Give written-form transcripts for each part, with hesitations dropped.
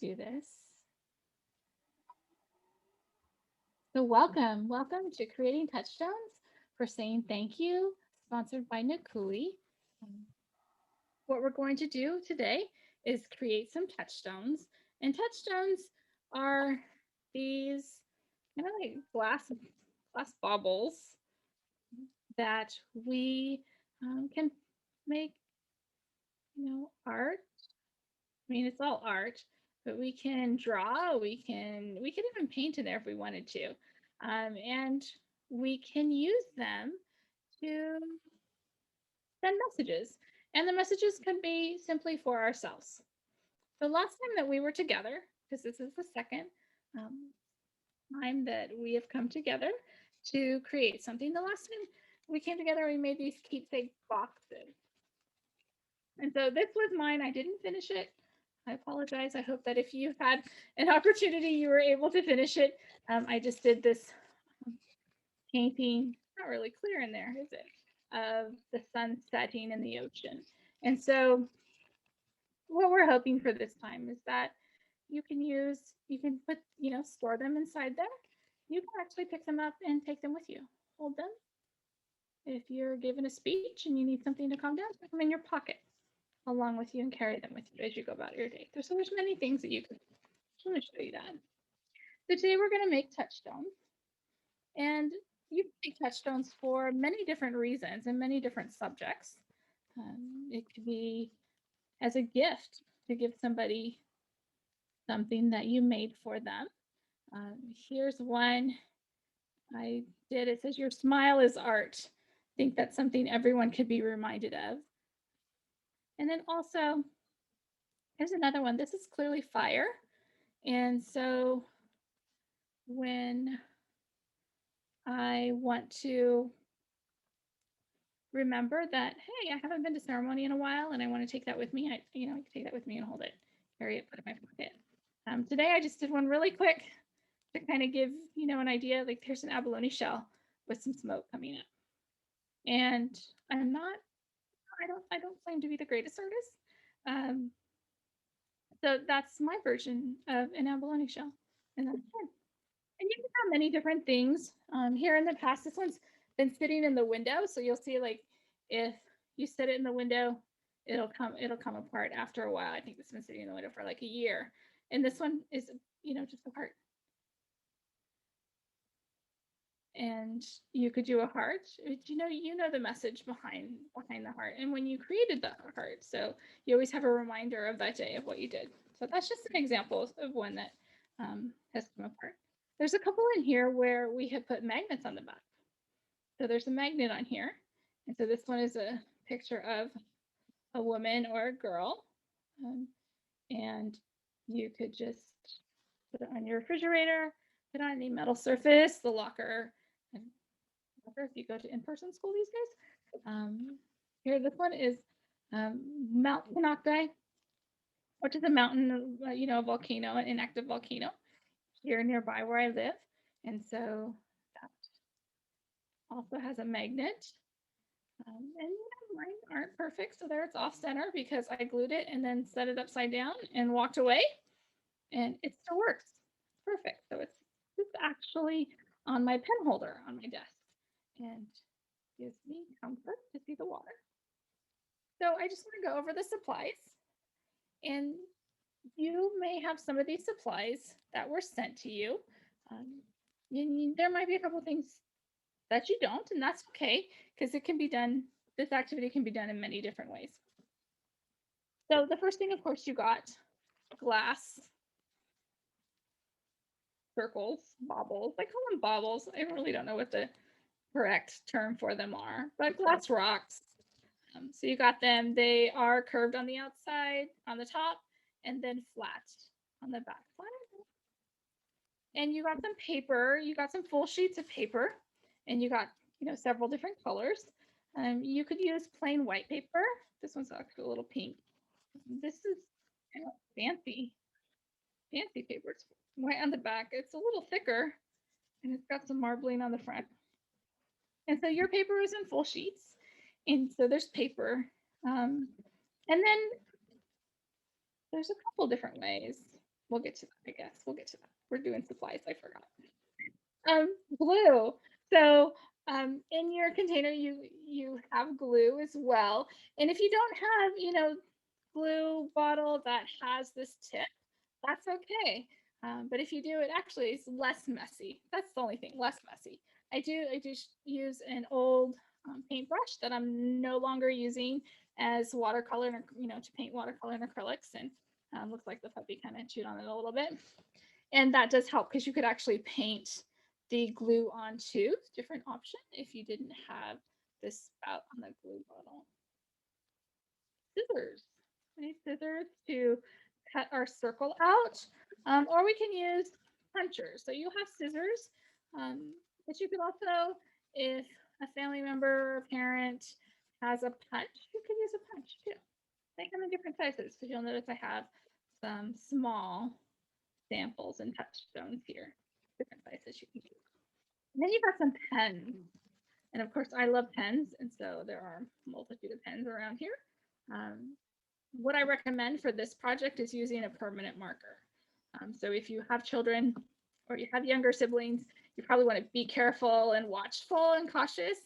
do this. So welcome to Creating Touchstones for saying thank you, sponsored by NCUIH. What we're going to do today is create some touchstones, and touchstones are these kind of like glass baubles that we can make, art. I mean, it's all art, but we can draw, we can even paint in there if we wanted to. And we can use them to send messages. And the messages could be simply for ourselves. The last time that we were together, because this is the second time that we have come together to create something. The last time we came together, we made these keepsake boxes. And so this was mine. I didn't finish it. I apologize. I hope that if you had an opportunity, you were able to finish it. I just did this painting, not really clear in there, is it? Of the sun setting in the ocean. And so what we're hoping for this time is that you can put, store them inside there. You can actually pick them up and take them with you. Hold them. If you're giving a speech and you need something to calm down, put them in your pocket along with you and carry them with you as you go about your day. So there's many things that you could. I'm going to show you that. So today we're going to make touchstones, and you can make touchstones for many different reasons and many different subjects. It could be as a gift to give somebody something that you made for them. Here's one I did. It says, "Your smile is art." I think that's something everyone could be reminded of. And then also, here's another one. This is clearly fire. And so when I want to remember that, hey, I haven't been to ceremony in a while and I want to take that with me, I can take that with me and hold it, carry it, put it in my pocket. Today I just did one really quick to kind of give, an idea. Like, here's an abalone shell with some smoke coming up. And I don't claim to be the greatest artist. So that's my version of an abalone shell. And that's fun. And you can have many different things. Here in the past, this one's been sitting in the window. So you'll see, like, if you set it in the window, it'll come apart after a while. I think this has been sitting in the window for like a year. And this one is, just a heart. And you could do a heart. You know the message behind the heart. And when you created the heart, so you always have a reminder of that day of what you did. So that's just an example of one that has come apart. There's a couple in here where we have put magnets on the back. So there's a magnet on here. And so this one is a picture of a woman or a girl. And you could just put it on your refrigerator, put it on any metal surface, the locker. If you go to in-person school these days. Here, this one is Mount Konocti, which is a mountain, a volcano, an inactive volcano here nearby where I live. And so that also has a magnet. And mine aren't perfect, so there it's off center because I glued it and then set it upside down and walked away, and it still works. Perfect. So it's actually on my pen holder on my desk, and gives me comfort to see the water. So I just want to go over the supplies, and you may have some of these supplies that were sent to you. There might be a couple things that you don't, and that's okay, because it can be done. This activity can be done in many different ways. So the first thing, of course, you got glass circles, baubles. I call them baubles. I really don't know what the correct term for them are, but glass rocks. So you got them. They are curved on the outside, on the top, and then flat on the back. And you got some paper. You got some full sheets of paper, and you got several different colors. You could use plain white paper. This one's actually a little pink. This is fancy paper. It's white on the back. It's a little thicker, and it's got some marbling on the front. And so your paper is in full sheets, and so there's paper. And then there's a couple different ways. We'll get to that, I guess. We'll get to that. We're doing supplies. I forgot. Glue. So in your container, you have glue as well. And if you don't have, glue bottle that has this tip, that's okay. But if you do, it actually is less messy. That's the only thing, less messy. I do use an old paintbrush that I'm no longer using as watercolor, to paint watercolor and acrylics. And looks like the puppy kind of chewed on it a little bit. And that does help because you could actually paint the glue onto different option if you didn't have this spout on the glue bottle. Scissors. We need scissors to cut our circle out, or we can use punchers. So you have scissors, but you could also, if a family member or parent has a punch, you could use a punch too. They come in different sizes because you'll notice I have some small samples and Touchstones here, different sizes you can use. And then you've got some pens. And of course, I love pens, and so there are a multitude of pens around here. What I recommend for this project is using a permanent marker. So if you have children or you have younger siblings, you probably want to be careful and watchful and cautious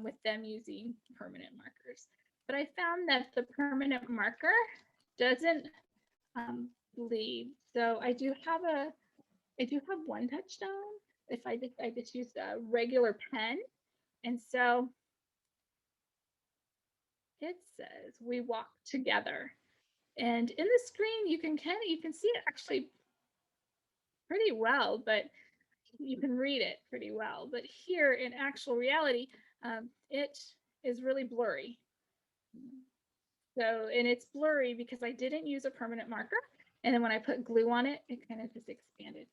with them using permanent markers. But I found that the permanent marker doesn't bleed. So I do have one Touchstone. If I just used a regular pen, and so it says we walk together. And in the screen, you can see it actually pretty well, but you can read it pretty well. But here in actual reality, it is really blurry. So, and it's blurry because I didn't use a permanent marker. And then when I put glue on it, it kind of just expanded.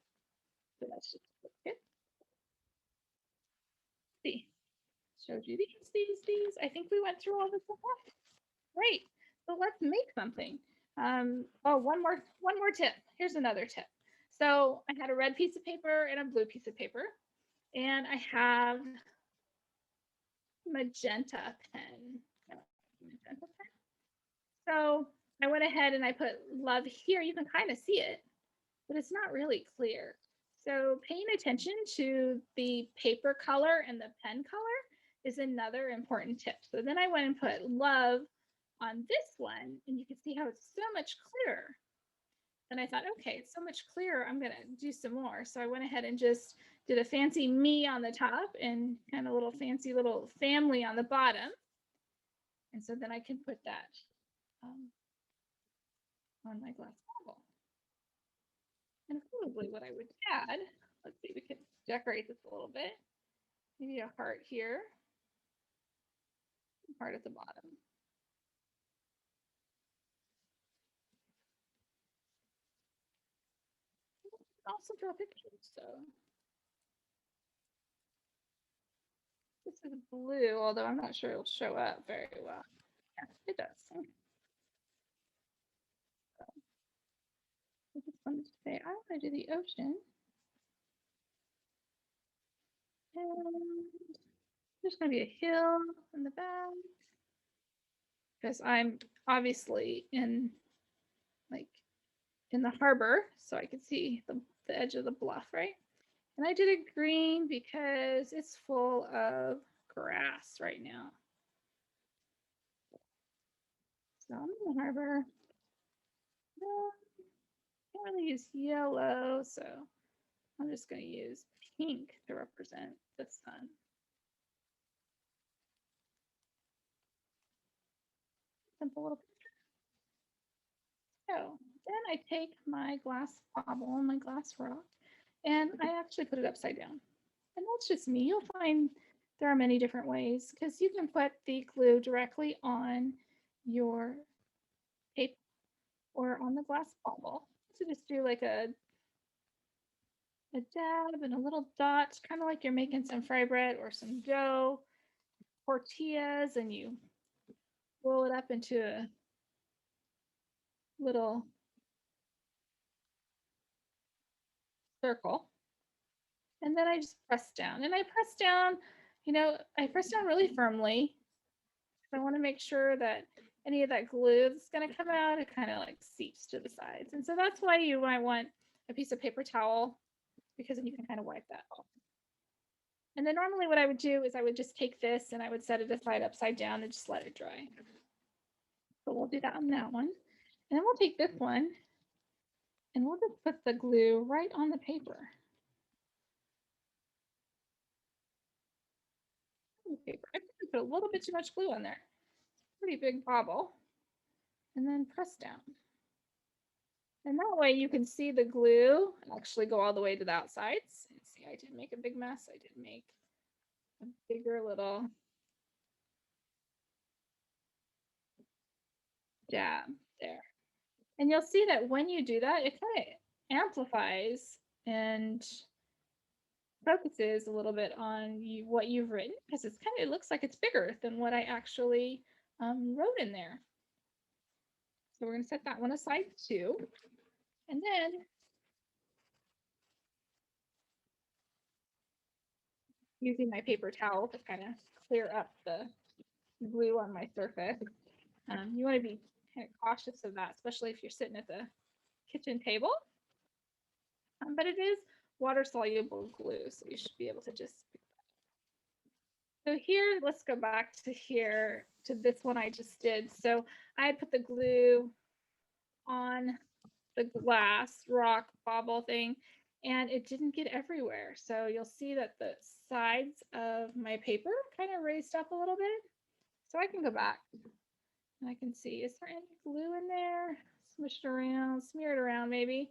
So that's just good. See, showed you these. I think we went through all this stuff. Great. So let's make something. Oh, one more tip. Here's another tip. So I had a red piece of paper and a blue piece of paper, and I have magenta pen. So I went ahead and I put love here. You can kind of see it, but it's not really clear. So paying attention to the paper color and the pen color is another important tip. So then I went and put love on this one, and you can see how it's so much clearer. And I thought, okay, it's so much clearer, I'm gonna do some more. So I went ahead and just did a fancy me on the top and kind of little fancy little family on the bottom. And so then I can put that on my glass bottle. And probably what I would add, let's see, we could decorate this a little bit. Maybe a heart here, heart at the bottom. Also draw pictures, so this is blue, although I'm not sure it'll show up very well. Yeah, it does. So I just wanted to say I want to do the ocean. And there's going to be a hill in the back because I'm obviously in the harbor, so I can see the edge of the bluff, right? And I did a green because it's full of grass right now. So I'm in the harbor. Can't really use yellow, so I'm just going to use pink to represent the sun. Simple little picture. So then I take my glass bobble and my glass rock, and I actually put it upside down. And that's just me. You'll find there are many different ways because you can put the glue directly on your paper or on the glass bobble. So just do like a dab and a little dot, kind of like you're making some fry bread or some dough, tortillas, and you roll it up into a little circle. And then I just press down. And I press down, I press down really firmly. I want to make sure that any of that glue that's going to come out, it kind of like seeps to the sides. And so that's why you might want a piece of paper towel, because then you can kind of wipe that off. And then normally what I would do is I would just take this and I would set it aside upside down and just let it dry. So we'll do that on that one. And then we'll take this one and we'll just put the glue right on the paper. Paper. I put a little bit too much glue on there. Pretty big bobble. And then press down. And that way you can see the glue actually go all the way to the outsides. And see, I did make a big mess. I did make a bigger little dab there. And you'll see that when you do that, it kind of amplifies and focuses a little bit on what you've written, because it's kind of, it looks like it's bigger than what I actually wrote in there. So we're going to set that one aside too. And then using my paper towel to kind of clear up the glue on my surface. You want to be kind of cautious of that, especially if you're sitting at the kitchen table. But it is water soluble glue, so you should be able to just. So here, let's go back to here to this one I just did. So I put the glue on the glass rock bobble thing, and it didn't get everywhere. So you'll see that the sides of my paper kind of raised up a little bit. So I can go back and I can see, is there any glue in there? Smush it around, smear it around maybe,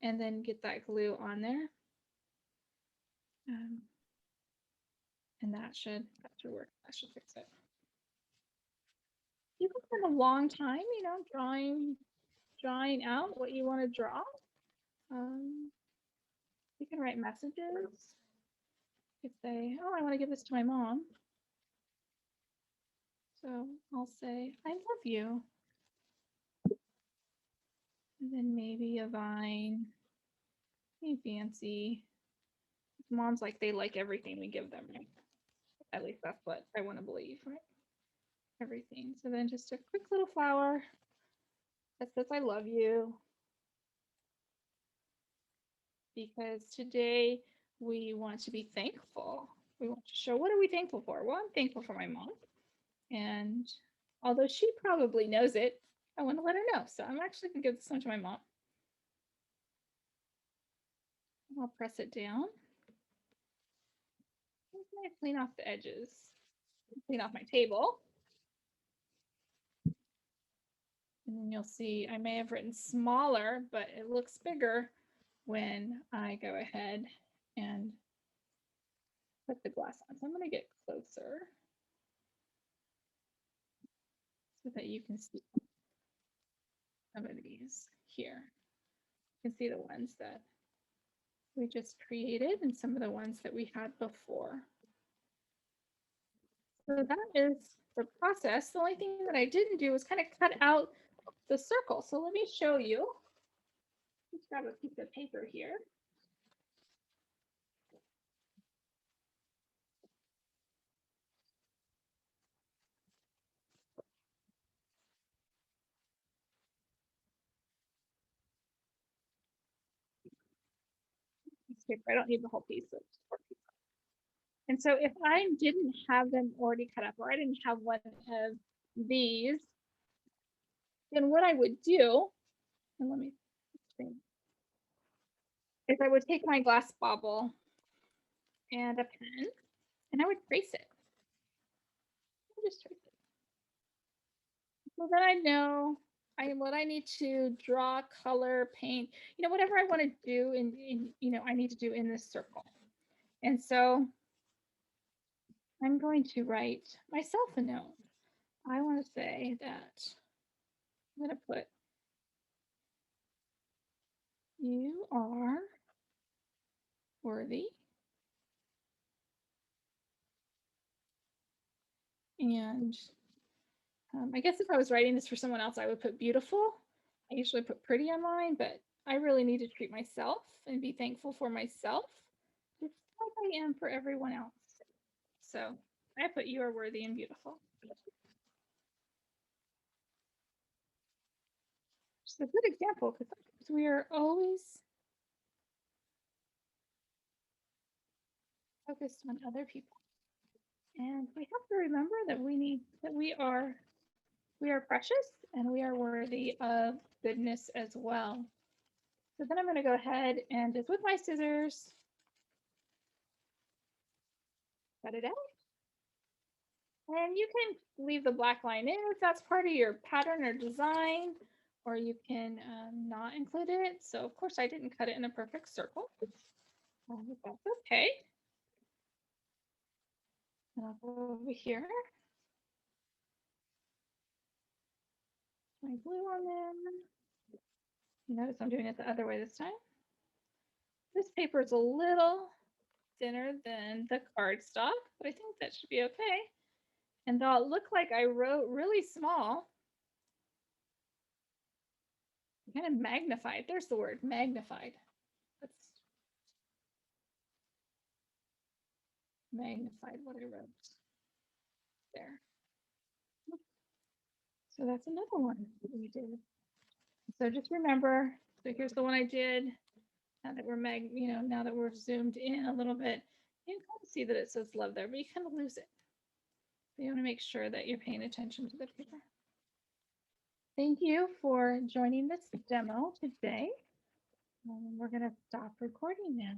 and then get that glue on there. And that should work. That should fix it. You can spend a long time, you know, drawing out what you want to draw. You can write messages. You could say, oh, I want to give this to my mom. So I'll say, I love you. And then maybe a vine. Be fancy. Moms they like everything we give them, right? At least that's what I want to believe, right? Everything. So then just a quick little flower that says I love you. Because today we want to be thankful. We want to show, what are we thankful for? Well, I'm thankful for my mom. And although she probably knows it, I want to let her know. So I'm actually going to give this one to my mom. I'll press it down. I'm going to clean off the edges. Clean off my table. And then you'll see I may have written smaller, but it looks bigger when I go ahead and put the glass on. So I'm going to get closer so that you can see some of these here. You can see the ones that we just created and some of the ones that we had before. So that is the process. The only thing that I didn't do was kind of cut out the circle. So let me show you. Let's grab a piece of paper here. I don't need the whole piece. And so if I didn't have them already cut up, or I didn't have one of these, then what I would do, and let me think, is I would take my glass bobble and a pen, and I would trace it. Just trace it. So then I know what I need to draw, color, paint, you know, whatever I want to do in you know, I need to do in this circle. And so I'm going to write myself a note. I want to say that I'm going to put, you are worthy. And I guess if I was writing this for someone else, I would put beautiful. I usually put pretty on mine, but I really need to treat myself and be thankful for myself, just like I am for everyone else. So I put, you are worthy and beautiful. a good example because we are always focused on other people. And we have to remember that we are precious and we are worthy of goodness as well. So then I'm going to go ahead and just with my scissors, cut it out. And you can leave the black line in if that's part of your pattern or design, or you can not include it. So of course I didn't cut it in a perfect circle. That's okay. And I'll go over here. My glue on there. You notice I'm doing it the other way this time. This paper is a little thinner than the cardstock, but I think that should be okay. And though it look like I wrote really small, kind of magnified. There's the word, magnified. Let's magnified what I wrote there. So that's another one that we did. So just remember, so here's the one I did. Now that we're now that we're zoomed in a little bit, you can kind of see that it says love there, but you kind of lose it. So you want to make sure that you're paying attention to the paper. Thank you for joining this demo today. We're going to stop recording now.